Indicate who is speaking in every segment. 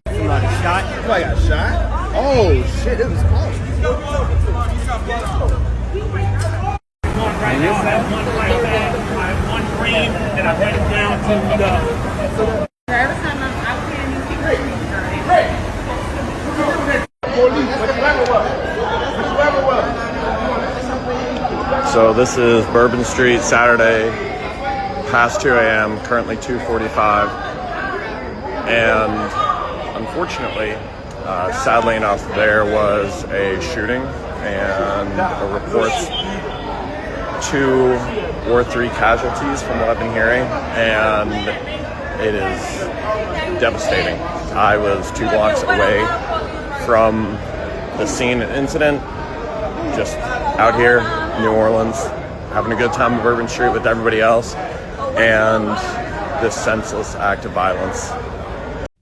Speaker 1: Somebody shot.
Speaker 2: Somebody got shot? Oh, shit, it was close.
Speaker 1: Right now, I have one right back, I have one green, and I'm headed down to the...
Speaker 3: Every time I'm out here, you keep
Speaker 4: So this is Bourbon Street, Saturday, past 2 a.m., currently 2:45. And unfortunately, sadly enough, there was a shooting and reports 2 or 3 casualties from what I've been hearing, and it is devastating. I was 2 blocks away from the scene and incident, just out here, New Orleans, having a good time on Bourbon Street with everybody else, and this senseless act of violence.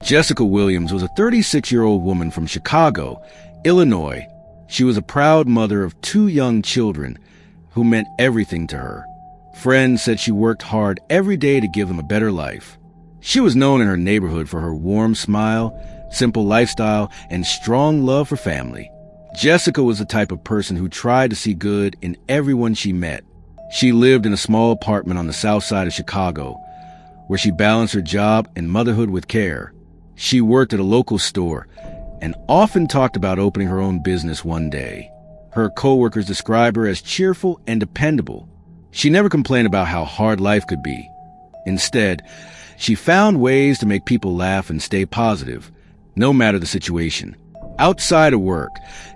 Speaker 5: Jessica Williams was a 36-year-old woman from Chicago, Illinois. She was a proud mother of 2 young children who meant everything to her. Friends said she worked hard every day to give them a better life. She was known in her neighborhood for her warm smile, simple lifestyle, and strong love for family. Jessica was the type of person who tried to see good in everyone she met. She lived in a small apartment on the south side of Chicago, where she balanced her job and motherhood with care. She worked at a local store and often talked about opening her own business one day. Her coworkers described her as cheerful and dependable. She never complained about how hard life could be. Instead, she found ways to make people laugh and stay positive, no matter the situation. Outside of work,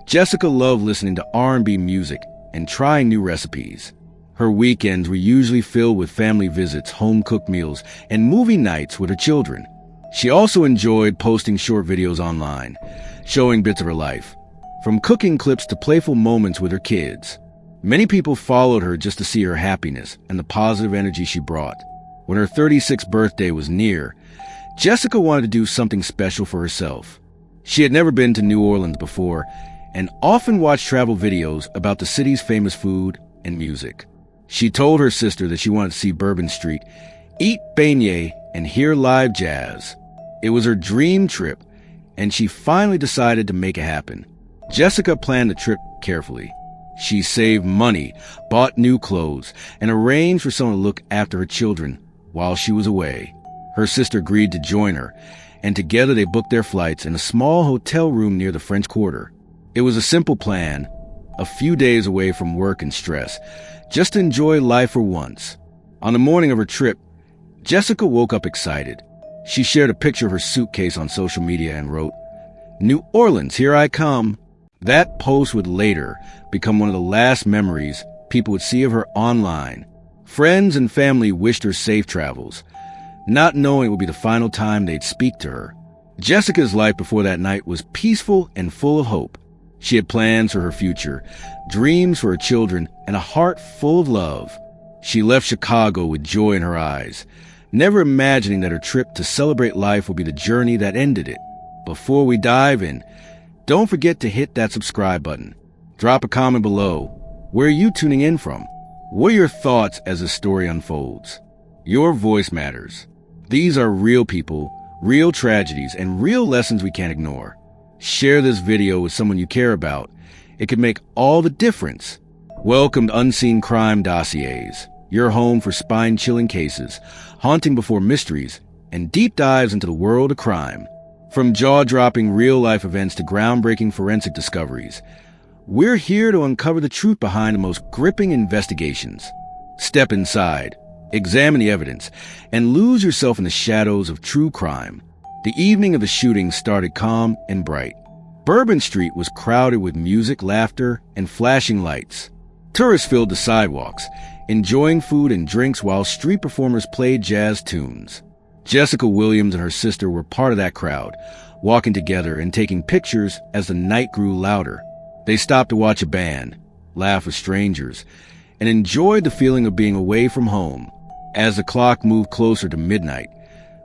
Speaker 5: Jessica loved listening to R&B music and trying new recipes. Her weekends were usually filled with family visits, home-cooked meals, and movie nights with her children. She also enjoyed posting short videos online, showing bits of her life, from cooking clips to playful moments with her kids. Many people followed her just to see her happiness and the positive energy she brought. When her 36th birthday was near, Jessica wanted to do something special for herself. She had never been to New Orleans before and often watched travel videos about the city's famous food and music. She told her sister that she wanted to see Bourbon Street, eat beignet, and hear live jazz. It was her dream trip, and she finally decided to make it happen. Jessica planned the trip carefully. She saved money, bought new clothes, and arranged for someone to look after her children while she was away. Her sister agreed to join her, and together they booked their flights in a small hotel room near the French Quarter. It was a simple plan, a few days away from work and stress, just to enjoy life for once. On the morning of her trip, Jessica woke up excited. She shared a picture of her suitcase on social media and wrote, "New Orleans, here I come." That post would later become one of the last memories people would see of her online. Friends and family wished her safe travels, not knowing it would be the final time they'd speak to her. Jessica's life before that night was peaceful and full of hope. She had plans for her future, dreams for her children, and a heart full of love. She left Chicago with joy in her eyes, never imagining that her trip to celebrate life would be the journey that ended it. Before we dive in, don't forget to hit that subscribe button. Drop a comment below. Where are you tuning in from? What are your thoughts as the story unfolds? Your voice matters. These are real people, real tragedies, and real lessons we can't ignore. Share this video with someone you care about. It could make all the difference. Welcome to Unseen Crime Dossiers, your home for spine-chilling cases, haunting before mysteries, and deep dives into the world of crime. From jaw-dropping real-life events to groundbreaking forensic discoveries, we're here to uncover the truth behind the most gripping investigations. Step inside, examine the evidence, and lose yourself in the shadows of true crime. The evening of the shooting started calm and bright. Bourbon Street was crowded with music, laughter, and flashing lights. Tourists filled the sidewalks, enjoying food and drinks while street performers played jazz tunes. Jessica Williams and her sister were part of that crowd, walking together and taking pictures as the night grew louder. They stopped to watch a band, laugh with strangers, and enjoyed the feeling of being away from home. As the clock moved closer to midnight,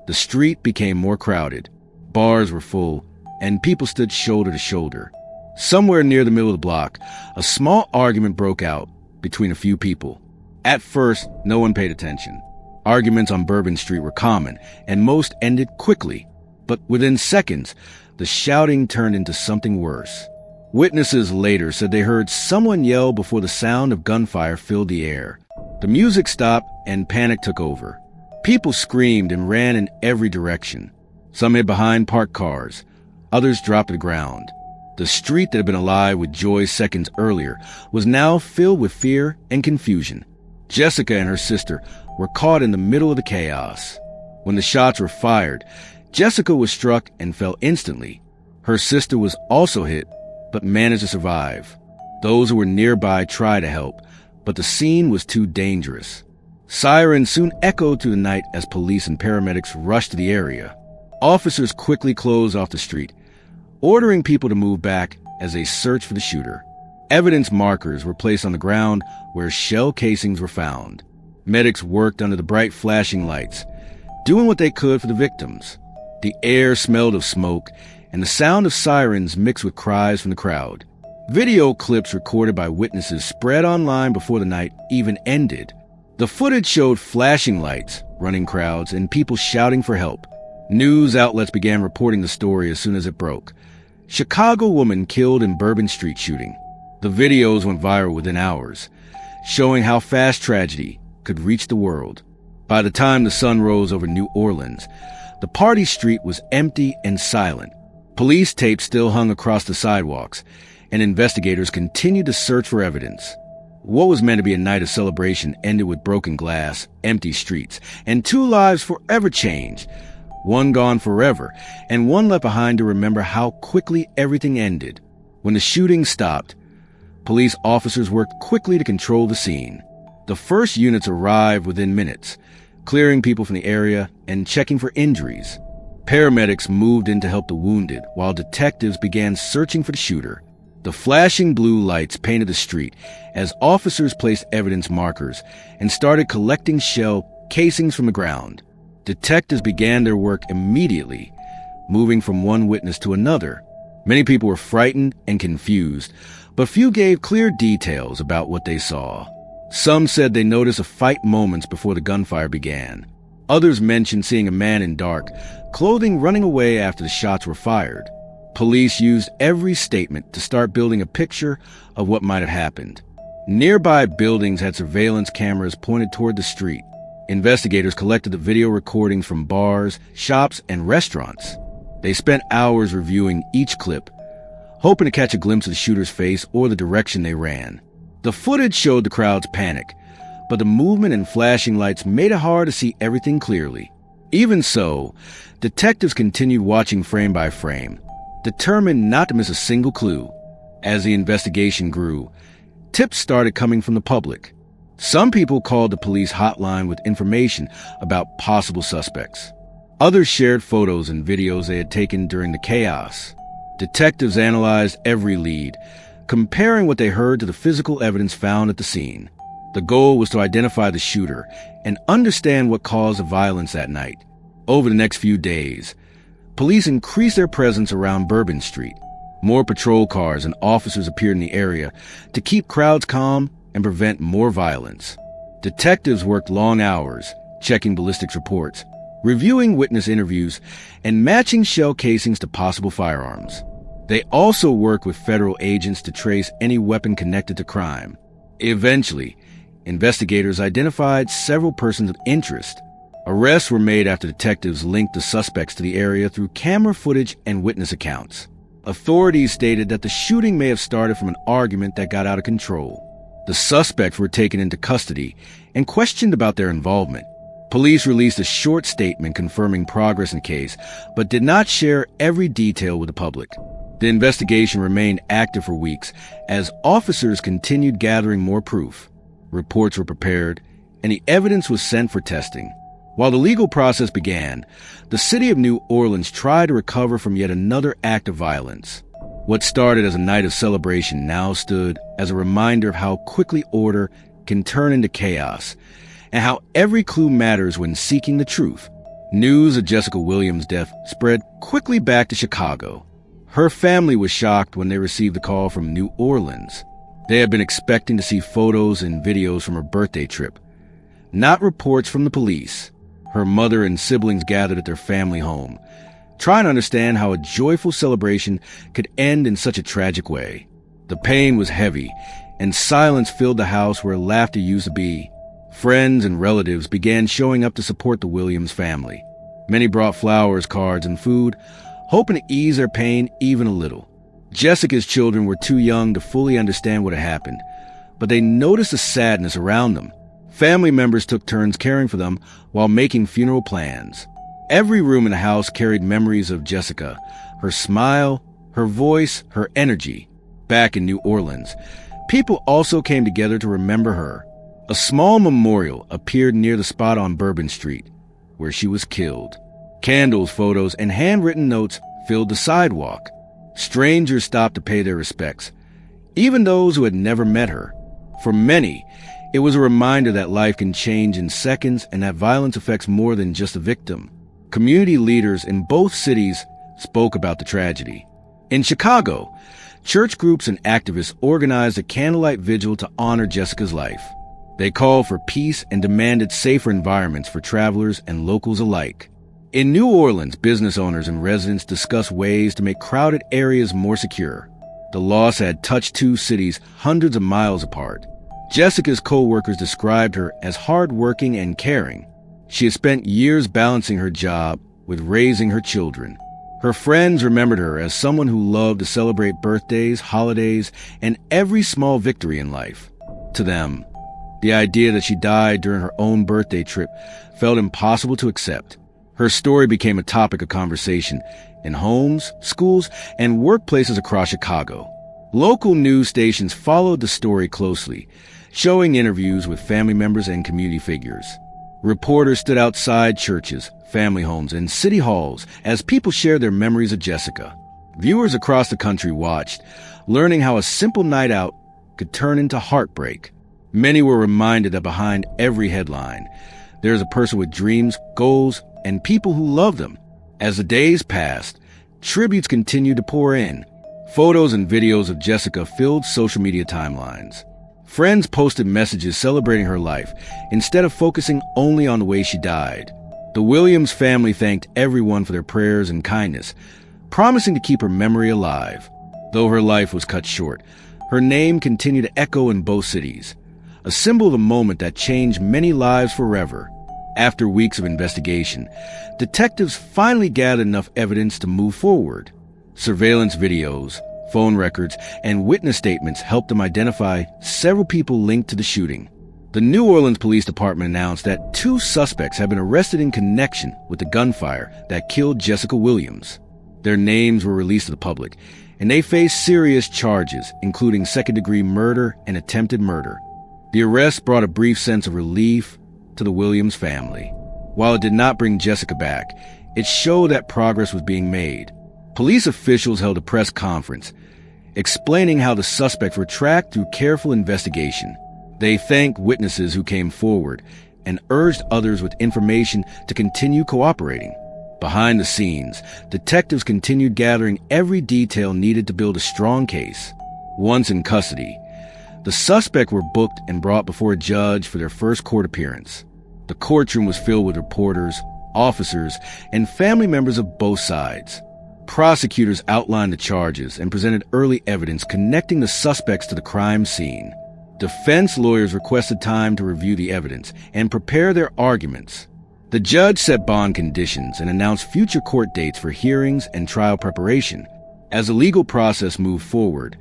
Speaker 5: the street became more crowded. Bars were full, and people stood shoulder to shoulder. Somewhere near the middle of the block, a small argument broke out between a few people. At first, no one paid attention. Arguments on Bourbon Street were common, and most ended quickly. But within seconds, the shouting turned into something worse. Witnesses later said they heard someone yell before the sound of gunfire filled the air. The music stopped and panic took over. People screamed and ran in every direction. Some hid behind parked cars. Others dropped to the ground. The street that had been alive with joy seconds earlier was now filled with fear and confusion. Jessica and her sister were caught in the middle of the chaos. When the shots were fired, Jessica was struck and fell instantly. Her sister was also hit, but managed to survive. Those who were nearby tried to help, but the scene was too dangerous. Sirens soon echoed through the night as police and paramedics rushed to the area. Officers quickly closed off the street, ordering people to move back as they searched for the shooter. Evidence markers were placed on the ground where shell casings were found. Medics worked under the bright flashing lights, doing what they could for the victims. The air smelled of smoke, and the sound of sirens mixed with cries from the crowd. Video clips recorded by witnesses spread online before the night even ended. The footage showed flashing lights, running crowds, and people shouting for help. News outlets began reporting the story as soon as it broke. Chicago woman killed in Bourbon Street shooting. The videos went viral within hours, showing how fast tragedy could reach the world. By the time the sun rose over New Orleans, the party street was empty and silent. Police tape still hung across the sidewalks, and investigators continued to search for evidence. What was meant to be a night of celebration ended with broken glass, empty streets, and 2 lives forever changed. One gone forever, and one left behind to remember how quickly everything ended. When the shooting stopped, police officers worked quickly to control the scene. The first units arrived within minutes, clearing people from the area and checking for injuries. Paramedics moved in to help the wounded, while detectives began searching for the shooter. The flashing blue lights painted the street as officers placed evidence markers and started collecting shell casings from the ground. Detectives began their work immediately, moving from one witness to another. Many people were frightened and confused, but few gave clear details about what they saw. Some said they noticed a fight moments before the gunfire began. Others mentioned seeing a man in dark clothing running away after the shots were fired. Police used every statement to start building a picture of what might have happened. Nearby buildings had surveillance cameras pointed toward the street. Investigators collected the video recordings from bars, shops, and restaurants. They spent hours reviewing each clip, hoping to catch a glimpse of the shooter's face or the direction they ran. The footage showed the crowd's panic, but the movement and flashing lights made it hard to see everything clearly. Even so, detectives continued watching frame by frame, determined not to miss a single clue. As the investigation grew, tips started coming from the public. Some people called the police hotline with information about possible suspects. Others shared photos and videos they had taken during the chaos. Detectives analyzed every lead, comparing what they heard to the physical evidence found at the scene. The goal was to identify the shooter and understand what caused the violence that night. Over the next few days, police increased their presence around Bourbon Street. More patrol cars and officers appeared in the area to keep crowds calm and prevent more violence. Detectives worked long hours, checking ballistics reports, reviewing witness interviews, and matching shell casings to possible firearms. They also worked with federal agents to trace any weapon connected to crime. Eventually, investigators identified several persons of interest. Arrests were made after detectives linked the suspects to the area through camera footage and witness accounts. Authorities stated that the shooting may have started from an argument that got out of control. The suspects were taken into custody and questioned about their involvement. Police released a short statement confirming progress in the case, but did not share every detail with the public. The investigation remained active for weeks as officers continued gathering more proof. Reports were prepared, and the evidence was sent for testing. While the legal process began, the city of New Orleans tried to recover from yet another act of violence. What started as a night of celebration now stood as a reminder of how quickly order can turn into chaos, and how every clue matters when seeking the truth. News of Jessica Williams' death spread quickly back to Chicago. Her family was shocked when they received the call from New Orleans. They had been expecting to see photos and videos from her birthday trip, not reports from the police. Her mother and siblings gathered at their family home, trying to understand how a joyful celebration could end in such a tragic way. The pain was heavy, and silence filled the house where laughter used to be. Friends and relatives began showing up to support the Williams family. Many brought flowers, cards, and food, hoping to ease their pain even a little. Jessica's children were too young to fully understand what had happened, but they noticed the sadness around them. Family members took turns caring for them while making funeral plans. Every room in the house carried memories of Jessica, her smile, her voice, her energy. Back in New Orleans, people also came together to remember her. A small memorial appeared near the spot on Bourbon Street, where she was killed. Candles, photos, and handwritten notes filled the sidewalk. Strangers stopped to pay their respects, even those who had never met her. For many, it was a reminder that life can change in seconds and that violence affects more than just a victim. Community leaders in both cities spoke about the tragedy. In Chicago, church groups and activists organized a candlelight vigil to honor Jessica's life. They called for peace and demanded safer environments for travelers and locals alike. In New Orleans, business owners and residents discussed ways to make crowded areas more secure. The loss had touched two cities hundreds of miles apart. Jessica's co-workers described her as hardworking and caring. She had spent years balancing her job with raising her children. Her friends remembered her as someone who loved to celebrate birthdays, holidays, and every small victory in life. To them, the idea that she died during her own birthday trip felt impossible to accept. Her story became a topic of conversation in homes, schools, and workplaces across Chicago. Local news stations followed the story closely, showing interviews with family members and community figures. Reporters stood outside churches, family homes, and city halls as people shared their memories of Jessica. Viewers across the country watched, learning how a simple night out could turn into heartbreak. Many were reminded that behind every headline, there is a person with dreams, goals, and people who love them. As the days passed, tributes continued to pour in. Photos and videos of Jessica filled social media timelines. Friends posted messages celebrating her life instead of focusing only on the way she died. The Williams family thanked everyone for their prayers and kindness, promising to keep her memory alive. Though her life was cut short, her name continued to echo in both cities, a symbol of a moment that changed many lives forever. After weeks of investigation, detectives finally gathered enough evidence to move forward. Surveillance videos, phone records, and witness statements helped them identify several people linked to the shooting. The New Orleans Police Department announced that 2 suspects had been arrested in connection with the gunfire that killed Jessica Williams. Their names were released to the public, and they faced serious charges, including second-degree murder and attempted murder. The arrest brought a brief sense of relief to the Williams family. While it did not bring Jessica back, it showed that progress was being made. Police officials held a press conference, explaining how the suspects were tracked through careful investigation. They thanked witnesses who came forward and urged others with information to continue cooperating. Behind the scenes, detectives continued gathering every detail needed to build a strong case. Once in custody, the suspects were booked and brought before a judge for their first court appearance. The courtroom was filled with reporters, officers, and family members of both sides. Prosecutors outlined the charges and presented early evidence connecting the suspects to the crime scene. Defense lawyers requested time to review the evidence and prepare their arguments. The judge set bond conditions and announced future court dates for hearings and trial preparation. As the legal process moved forward,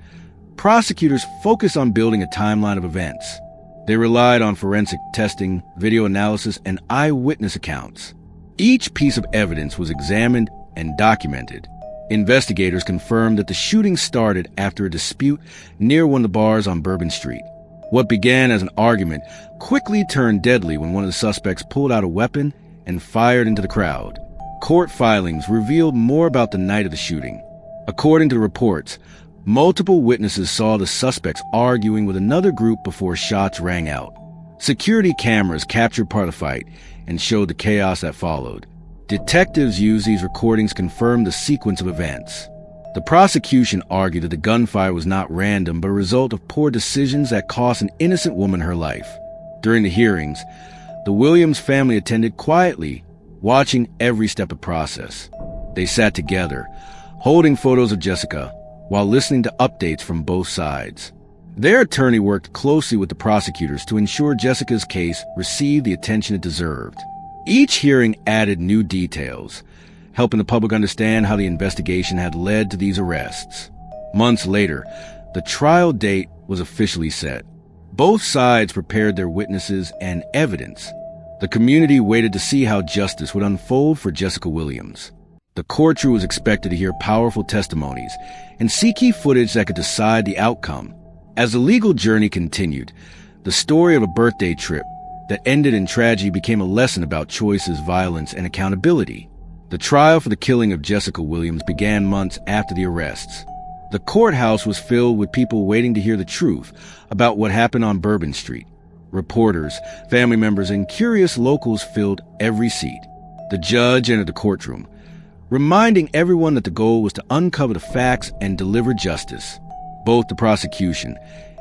Speaker 5: prosecutors focused on building a timeline of events. They relied on forensic testing, video analysis, and eyewitness accounts. Each piece of evidence was examined and documented. Investigators confirmed that the shooting started after a dispute near one of the bars on Bourbon Street. What began as an argument quickly turned deadly when one of the suspects pulled out a weapon and fired into the crowd. Court filings revealed more about the night of the shooting. According to the reports, multiple witnesses saw the suspects arguing with another group before shots rang out. Security cameras captured part of the fight and showed the chaos that followed. Detectives used these recordings to confirm the sequence of events. The prosecution argued that the gunfire was not random but a result of poor decisions that cost an innocent woman her life. During the hearings, the Williams family attended quietly, watching every step of the process. They sat together, holding photos of Jessica while listening to updates from both sides. Their attorney worked closely with the prosecutors to ensure Jessica's case received the attention it deserved. Each hearing added new details, helping the public understand how the investigation had led to these arrests. Months later, the trial date was officially set. Both sides prepared their witnesses and evidence. The community waited to see how justice would unfold for Jessica Williams. The courtroom was expected to hear powerful testimonies and see key footage that could decide the outcome. As the legal journey continued, the story of a birthday trip that ended in tragedy became a lesson about choices, violence, and accountability. The trial for the killing of Jessica Williams began months after the arrests. The courthouse was filled with people waiting to hear the truth about what happened on Bourbon Street. Reporters, family members, and curious locals filled every seat. The judge entered the courtroom, reminding everyone that the goal was to uncover the facts and deliver justice. Both the prosecution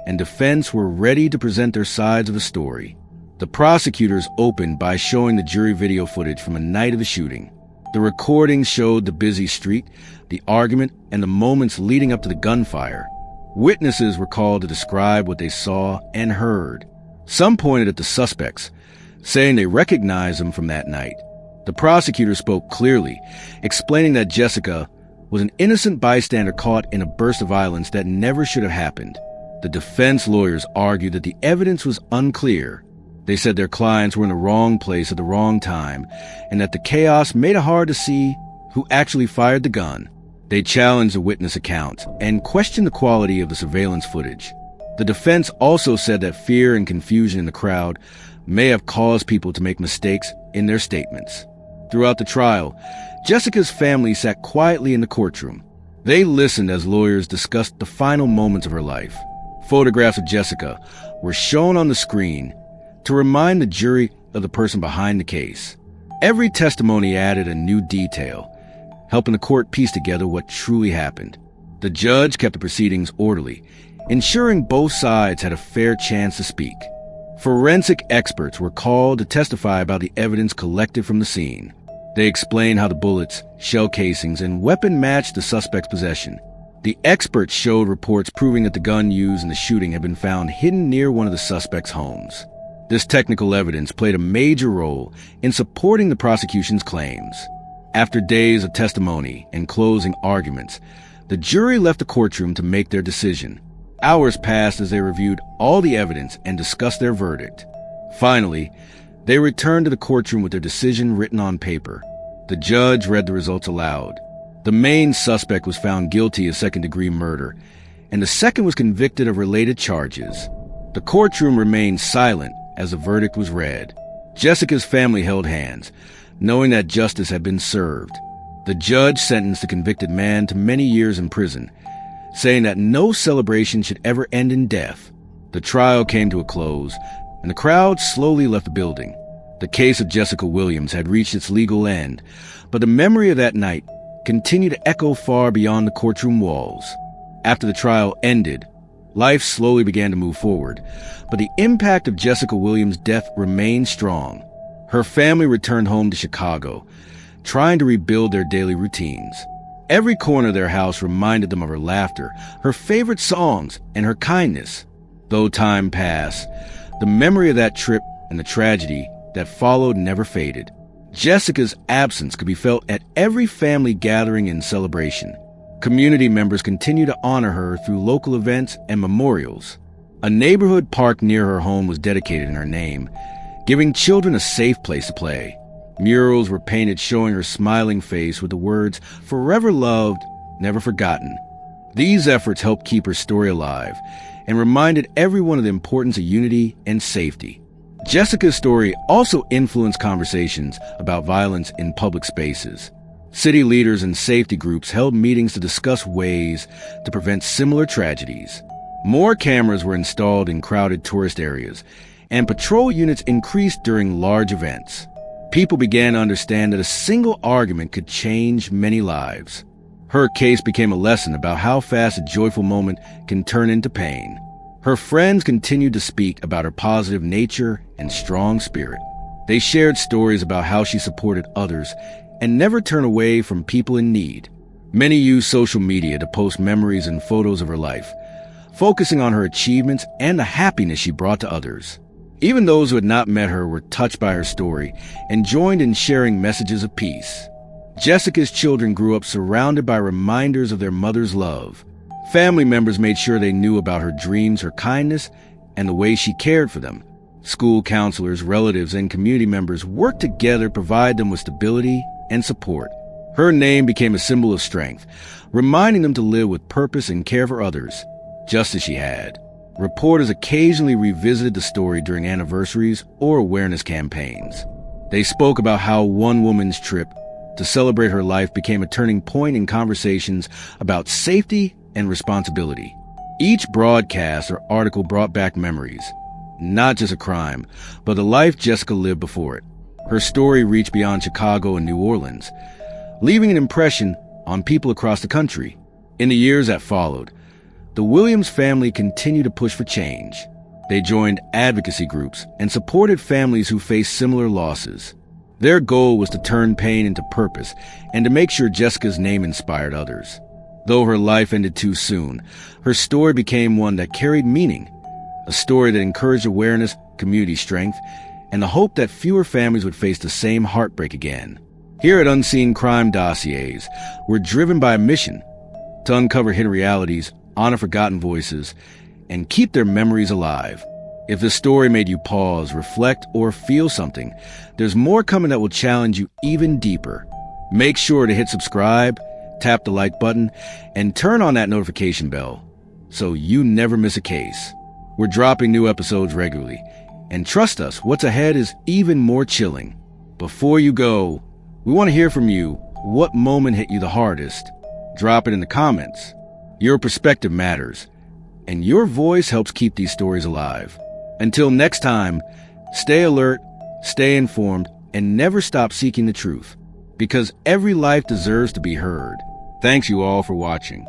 Speaker 5: and defense were ready to present their sides of the story. The prosecutors opened by showing the jury video footage from a night of the shooting. The recordings showed the busy street, the argument, and the moments leading up to the gunfire. Witnesses were called to describe what they saw and heard. Some pointed at the suspects, saying they recognized them from that night. The prosecutor spoke clearly, explaining that Jessica was an innocent bystander caught in a burst of violence that never should have happened. The defense lawyers argued that the evidence was unclear. They said their clients were in the wrong place at the wrong time, and that the chaos made it hard to see who actually fired the gun. They challenged the witness accounts and questioned the quality of the surveillance footage. The defense also said that fear and confusion in the crowd may have caused people to make mistakes in their statements. Throughout the trial, Jessica's family sat quietly in the courtroom. They listened as lawyers discussed the final moments of her life. Photographs of Jessica were shown on the screen to remind the jury of the person behind the case. Every testimony added a new detail, helping the court piece together what truly happened. The judge kept the proceedings orderly, ensuring both sides had a fair chance to speak. Forensic experts were called to testify about the evidence collected from the scene. They explained how the bullets, shell casings, and weapon matched the suspect's possession. The experts showed reports proving that the gun used in the shooting had been found hidden near one of the suspect's homes. This technical evidence played a major role in supporting the prosecution's claims. After days of testimony and closing arguments, the jury left the courtroom to make their decision. Hours passed as they reviewed all the evidence and discussed their verdict. Finally, they returned to the courtroom with their decision written on paper. The judge read the results aloud. The main suspect was found guilty of second-degree murder, and the second was convicted of related charges. The courtroom remained silent as the verdict was read. Jessica's family held hands, knowing that justice had been served. The judge sentenced the convicted man to many years in prison, saying that no celebration should ever end in death. The trial came to a close, and the crowd slowly left the building. The case of Jessica Williams had reached its legal end, but the memory of that night continued to echo far beyond the courtroom walls. After the trial ended, life slowly began to move forward, but the impact of Jessica Williams' death remained strong. Her family returned home to Chicago, trying to rebuild their daily routines. Every corner of their house reminded them of her laughter, her favorite songs, and her kindness. Though time passed, the memory of that trip and the tragedy that followed never faded. Jessica's absence could be felt at every family gathering and celebration. Community members continue to honor her through local events and memorials. A neighborhood park near her home was dedicated in her name, giving children a safe place to play. Murals were painted showing her smiling face with the words, "Forever loved, never forgotten." These efforts helped keep her story alive and reminded everyone of the importance of unity and safety. Jessica's story also influenced conversations about violence in public spaces. City leaders and safety groups held meetings to discuss ways to prevent similar tragedies. More cameras were installed in crowded tourist areas, and patrol units increased during large events. People began to understand that a single argument could change many lives. Her case became a lesson about how fast a joyful moment can turn into pain. Her friends continued to speak about her positive nature and strong spirit. They shared stories about how she supported others, and never turn away from people in need. Many use social media to post memories and photos of her life, focusing on her achievements and the happiness she brought to others. Even those who had not met her were touched by her story and joined in sharing messages of peace. Jessica's children grew up surrounded by reminders of their mother's love. Family members made sure they knew about her dreams, her kindness, and the way she cared for them. School counselors, relatives, and community members worked together to provide them with stability and support. Her name became a symbol of strength, reminding them to live with purpose and care for others, just as she had. Reporters occasionally revisited the story during anniversaries or awareness campaigns. They spoke about how one woman's trip to celebrate her life became a turning point in conversations about safety and responsibility. Each broadcast or article brought back memories, not just a crime, but the life Jessica lived before it. Her story reached beyond Chicago and New Orleans, leaving an impression on people across the country. In the years that followed, the Williams family continued to push for change. They joined advocacy groups and supported families who faced similar losses. Their goal was to turn pain into purpose and to make sure Jessica's name inspired others. Though her life ended too soon, her story became one that carried meaning, a story that encouraged awareness, community strength, and the hope that fewer families would face the same heartbreak again. Here at Unseen Crime Dossiers, we're driven by a mission to uncover hidden realities, honor forgotten voices, and keep their memories alive. If this story made you pause, reflect, or feel something, there's more coming that will challenge you even deeper. Make sure to hit subscribe, tap the like button, and turn on that notification bell so you never miss a case. We're dropping new episodes regularly, and trust us, what's ahead is even more chilling. Before you go, we want to hear from you. What moment hit you the hardest? Drop it in the comments. Your perspective matters, and your voice helps keep these stories alive. Until next time, stay alert, stay informed, and never stop seeking the truth, because every life deserves to be heard. Thanks you all for watching.